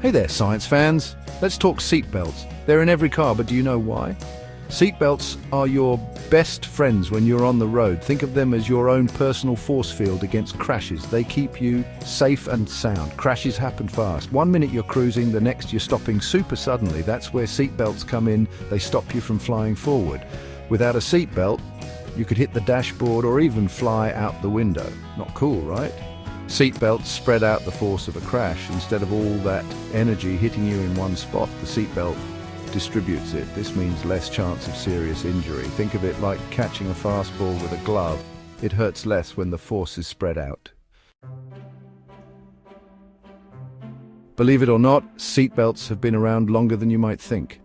Hey there, science fans. Let's talk seatbelts. They're in every car, but do you know why? Seatbelts are your best friends when you're on the road. Think of them as your own personal force field against crashes. They keep you safe and sound. Crashes happen fast. 1 minute you're cruising, the next you're stopping super suddenly. That's where seatbelts come in. They stop you from flying forward. Without a seatbelt, you could hit the dashboard or even fly out the window. Not cool, right? Seatbelts spread out the force of a crash. Instead of all that energy hitting you in one spot, the seatbelt distributes it. This means less chance of serious injury. Think of it like catching a fastball with a glove. It hurts less when the force is spread out. Believe it or not, seatbelts have been around longer than you might think.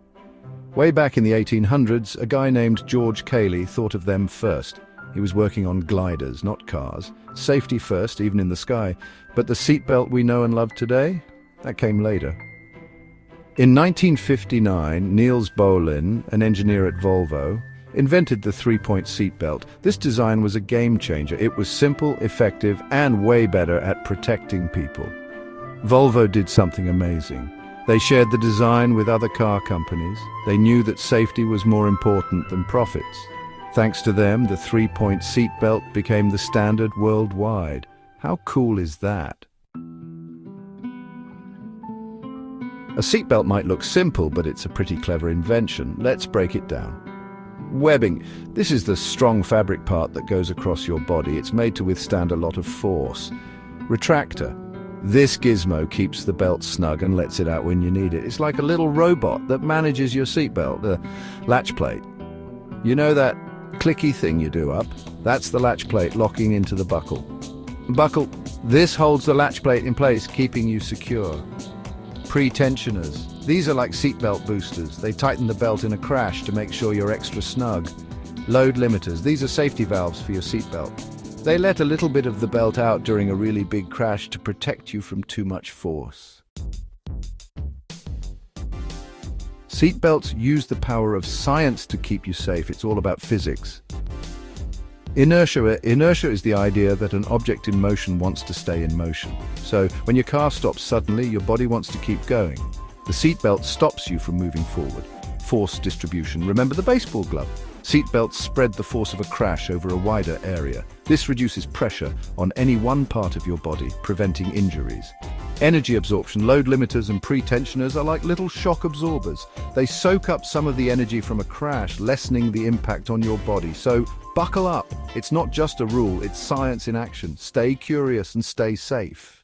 Way back in the 1800s, a guy named George Cayley thought of them first. He was working on gliders, not cars. Safety first, even in the sky. But the seatbelt we know and love today? That came later. In 1959, Niels Bohlin, an engineer at Volvo, invented the three-point seatbelt. This design was a game changer. It was simple, effective, and way better at protecting people. Volvo did something amazing. They shared the design with other car companies. They knew that safety was more important than profits. Thanks to them, the three-point seatbelt became the standard worldwide. How cool is that? A seatbelt might look simple, but it's a pretty clever invention. Let's break it down. Webbing. This is the strong fabric part that goes across your body. It's made to withstand a lot of force. Retractor. This gizmo keeps the belt snug and lets it out when you need it. It's like a little robot that manages your seatbelt. The latch plate. You know that clicky thing you do up? That's the latch plate locking into the buckle. Buckle. This holds the latch plate in place, keeping you secure. Pre-tensioners. These are like seatbelt boosters. They tighten the belt in a crash to make sure you're extra snug. Load limiters. These are safety valves for your seatbelt. They let a little bit of the belt out during a really big crash to protect you from too much force. Seatbelts use the power of science to keep you safe. It's all about physics. Inertia is the idea that an object in motion wants to stay in motion. So when your car stops suddenly, your body wants to keep going. The seatbelt stops you from moving forward. Force distribution. Remember the baseball glove? Seatbelts spread the force of a crash over a wider area. This reduces pressure on any one part of your body, preventing injuries. Energy absorption. Load limiters and pre-tensioners are like little shock absorbers. They soak up some of the energy from a crash, lessening the impact on your body. So buckle up. It's not just a rule, it's science in action. Stay curious and stay safe.